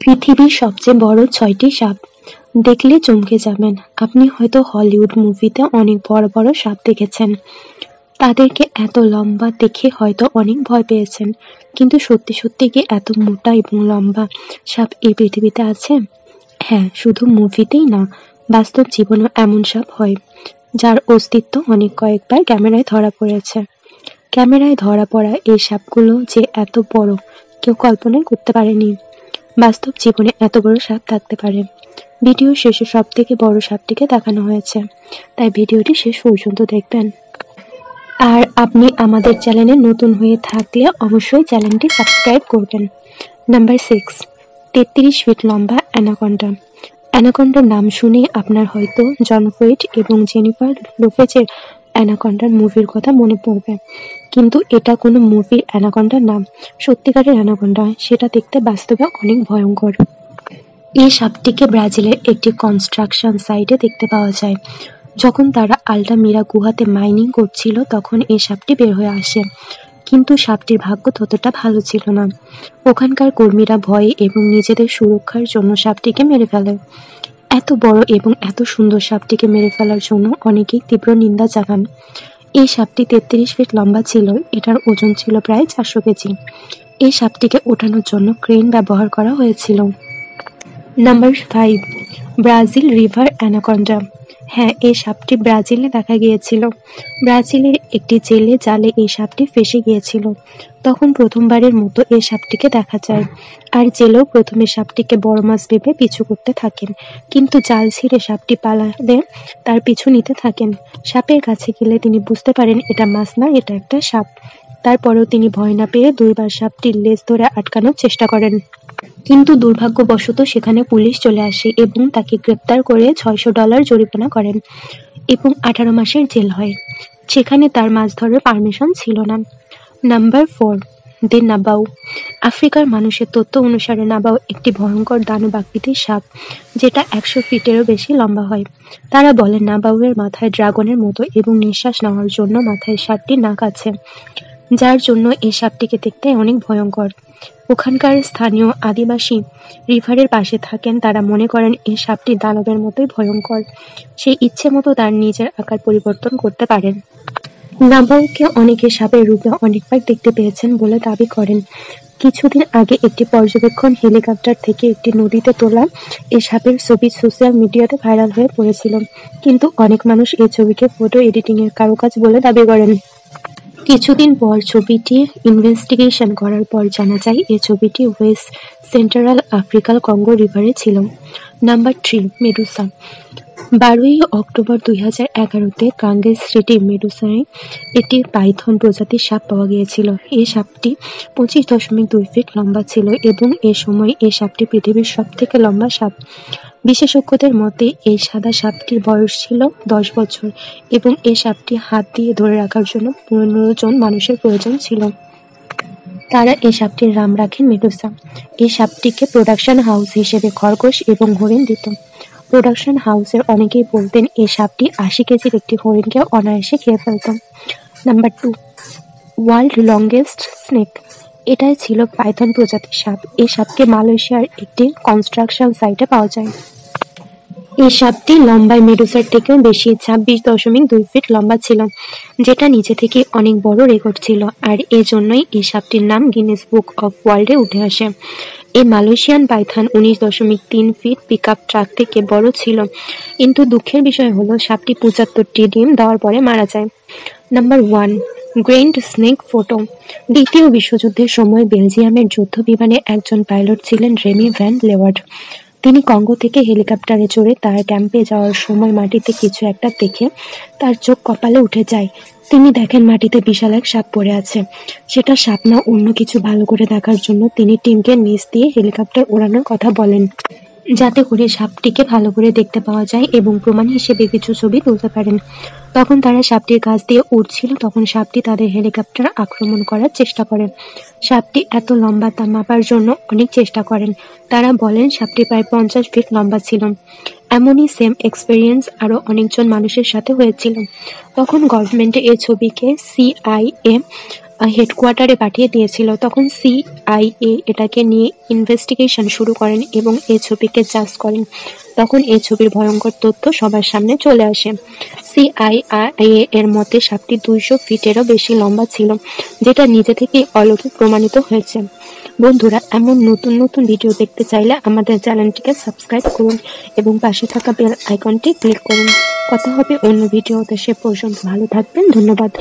পৃথিবীর সবচেয়ে বড় ৬টি সাপ। দেখলে চমকে যাবেন। আপনি হয়তো হলিউড মুভিতে অনেক বড় বড় সাপ দেখেছেন, তাদেরকে এত লম্বা দেখে হয়তো অনেক ভয় পেয়েছেন। কিন্তু সত্যি সত্যি কি এত মোটা এবং লম্বা সাপ এই পৃথিবীতে আছে? হ্যাঁ, শুধু মুভিতেই না, বাস্তব জীবনেও এমন সাপ হয়, যার অস্তিত্ব অনেক কয়েকবার ক্যামেরায় ধরা পড়েছে। ক্যামেরায় ধরা পড়া এই সাপগুলো যে এত বড়, কেউ কল্পনাই করতে পারেনি বাস্তব জীবনে এত বড় সাপ থাকতে পারে। ভিডিও শেষে সব থেকে বড় সাপটিকে দেখানো হয়েছে, তাই ভিডিওটি শেষ পর্যন্ত দেখবেন। আর আপনি আমাদের চ্যানেলে নতুন হয়ে থাকলে অবশ্যই চ্যানেলটি সাবস্ক্রাইব করবেন। নাম্বার 6, 33 ফিট লম্বা অ্যানাকন্ডা। অ্যানাকন্ডার নাম শুনে আপনার হয়তো জন ফ্রেট এবং জেনিফার লোপেজের অ্যানাকন্ডার মুভির কথা মনে পড়বে, কিন্তু এটা কোনো মুভির অ্যানাকন্ডার নাম। সত্যিকারের অ্যানাকন্ডা, সেটা দেখতে বাস্তবে অনেক ভয়ঙ্কর। এই সাপটিকে ব্রাজিলের একটি কনস্ট্রাকশন সাইটে দেখতে পাওয়া যায়। যখন তারা আল্টামিরা গুহাতে মাইনিং করছিল, তখন এই সাপটি বের হয়ে আসে। কিন্তু সাপটির ভাগ্য ততটা ভালো ছিল না। ওখানকার কর্মীরা ভয়ে এবং নিজেদের সুরক্ষার জন্য সাপটিকে মেরে ফেলে। এত বড় এবং এত সুন্দর সাপটিকে মেরে ফেলার জন্য অনেকেই তীব্র নিন্দা জানান। এই সাপটি 33 ফিট লম্বা ছিল, এটার ওজন ছিল প্রায় 400 কেজি। এই সাপটিকে ওঠানোর জন্য ক্রেন ব্যবহার করা হয়েছিল। Number 5, Brazil river anaconda. হ্যাঁ, এই সাপটি ব্রাজিলে দেখা গিয়েছিল। ব্রাজিলের একটি জেলে জালে এই সাপটি ফেসে গিয়েছিল। তখন প্রথমবারের মতো এই সাপটিকে দেখা যায়। আর জেলেও প্রথমে সাপটিকে বড় মাছ ভেবে পিছু করতে থাকেন, কিন্তু জাল ছিঁড়ে সাপটি পালালে তার পিছু নিতে থাকেন। সাপের কাছে গেলে তিনি বুঝতে পারেন এটা মাছ না, এটা একটা সাপ। তারপরেও তিনি ভয় না পেয়ে 2বার সাপটির লেজ ধরে আটকানোর চেষ্টা করেন, কিন্তু দুর্ভাগ্যবশত সেখানে পুলিশ চলে আসে এবং তাকে গ্রেপ্তার করে $600 জরিমানা করেন এবং 18 মাসের জেল হয়। সেখানে তার মাছ ধরার পারমিশন ছিল না। নাম্বার 4, দে নাবাউ। আফ্রিকার মানুষের তথ্য অনুসারে নাবাউ একটি ভয়ঙ্কর দানব আকৃতির সাপ, যেটা 100 ফিটেরও বেশি লম্বা হয়। তারা বলে নাবাউয়ের মাথায় ড্রাগনের মতো এবং নিঃশ্বাস নেওয়ার জন্য মাথায় 7টি নাক আছে, যার জন্য এই সাপটিকে দেখতে অনেক ভয়ঙ্কর। ওখানকার স্থানীয় আদিবাসী রিভারের পাশে থাকেন, তারা মনে করেন এই সাপটি দানবের মতোই ভয়ঙ্কর। সে ইচ্ছে মতো তার নিজের আকার পরিবর্তন করতে পারেন। নাবাউকে অনেকে সাপের রূপে অনেকবার দেখতে পেয়েছেন বলে দাবি করেন। কিছুদিন আগে একটি পর্যবেক্ষণ হেলিকপ্টার থেকে একটি নদীতে তোলা এই সাপের ছবি সোশ্যাল মিডিয়াতে ভাইরাল হয়ে পড়েছিল, কিন্তু অনেক মানুষ এই ছবিকে ফটো এডিটিংয়ের কারুকাজ বলে দাবি করেন। কিছুদিন পর ছবিটি ইনভেস্টিগেশন করার পর জানা যায় এই ছবিটি ওয়েস্ট সেন্ট্রাল আফ্রিকার কঙ্গো রিভারে ছিল। Number 3, Medusa. 12 অক্টোবর 2011-তে কাঙ্গে সিটি মেডুসায় একটি পাইথন প্রজাতির সাপ পাওয়া গিয়েছিল। এই সাপটি 25.2 ফিট লম্বা ছিল এবং এ সময় এই সাপটি পৃথিবীর সবথেকে লম্বা সাপ। বিশেষজ্ঞদের মতে এই সাদা সাপটির বয়স ছিল 10 বছর এবং এই সাপটি হাত দিয়ে ধরে রাখার জন্য 15 জন মানুষের প্রয়োজন ছিল। তারা এই সাপটির নাম রাখেন মেডুসা। এই সাপটিকে প্রোডাকশন হাউস হিসেবে খরগোশ এবং হরিণ দিত। প্রোডাকশন হাউসের অনেকেই বলতেন এই সাপটি 80 কেজির একটি হরিণকে অনায়াসে খেয়ে ফেলত। Number 2, world longest snake. এটাই ছিল পাইথন প্রজাতির সাপ। এই সাপকে মালয়েশিয়ার একটি কনস্ট্রাকশন সাইটে পাওয়া যায়। এই সাপটি লম্বায় মেডুসার থেকেও বেশি, 26.2 ফিট লম্বা ছিল, যেটা নিচে থেকে অনেক বড় রেকর্ড ছিল। আর এজন্যই এই সাপটির নাম গিনেস বুক অফ ওয়ার্ল্ডে উঠে আসে। এই Malaysian python 19.3 feet pickup truck থেকে বড় ছিল, কিন্তু দুঃখের বিষয় হলো সাপটি 75টি ডিম দেওয়ার পরে মারা যায়। Number 1, grand snake photo. দ্বিতীয় বিশ্বযুদ্ধের সময় বেলজিয়ামের যুদ্ধ বিমানে একজন পাইলট ছিলেন রেমি ভ্যান লেওয়ার্ড। তিনি কঙ্গো থেকে হেলিকপ্টারে চড়ে তার ক্যাম্পে যাওয়ার সময় মাটিতে কিছু একটা দেখে তার চোখ কপালে উঠে যায়। তিনি দেখেন মাটিতে বিশাল এক সাপ পড়ে আছে। সেটা সাপ না অন্য কিছু ভালো করে দেখার জন্য তিনি টিমকে নিচ দিয়ে হেলিকপ্টার ওড়ানোর কথা বলেন, যাতে করে সাপটিকে ভালো করে দেখতে পাওয়া যায় এবং প্রমাণ হিসেবে কিছু ছবি তুলতে পারেন। তখন তারা সাপটির কাছ দিয়ে উঠছিল, তখন সাপটি তাদের হেলিকপ্টার আক্রমণ করার চেষ্টা করে। সাপটি এত লম্বা তা মাপার জন্য অনেক চেষ্টা করেন। তারা বলেন সাপটি প্রায় 50 ফিট লম্বা ছিল। এমনই সেম এক্সপেরিয়েন্স আরও অনেকজন মানুষের সাথে হয়েছিল। তখন গভর্নমেন্টে এই ছবিকে CIA হেডকোয়ার্টারে পাঠিয়ে দিয়েছিল। তখন CIA এটাকে নিয়ে ইনভেস্টিগেশন শুরু করেন এবং এই ছবিকে জাজ করেন। তখন এই ছবির ভয়ঙ্কর তথ্য সবার সামনে চলে আসে। CIA এর মতে সাপটি 200 ফিটেরও বেশি লম্বা ছিল, যেটা নিজে থেকেই অলৌকিক প্রমাণিত হয়েছে। বন্ধুরা, এমন নতুন নতুন ভিডিও দেখতে চাইলে আমাদের চ্যানেলটিকে সাবস্ক্রাইব করুন এবং পাশে থাকা বেল আইকনটি ক্লিক করুন। কথা হবে অন্য ভিডিওতে, সে পর্যন্ত ভালো থাকবেন। ধন্যবাদ।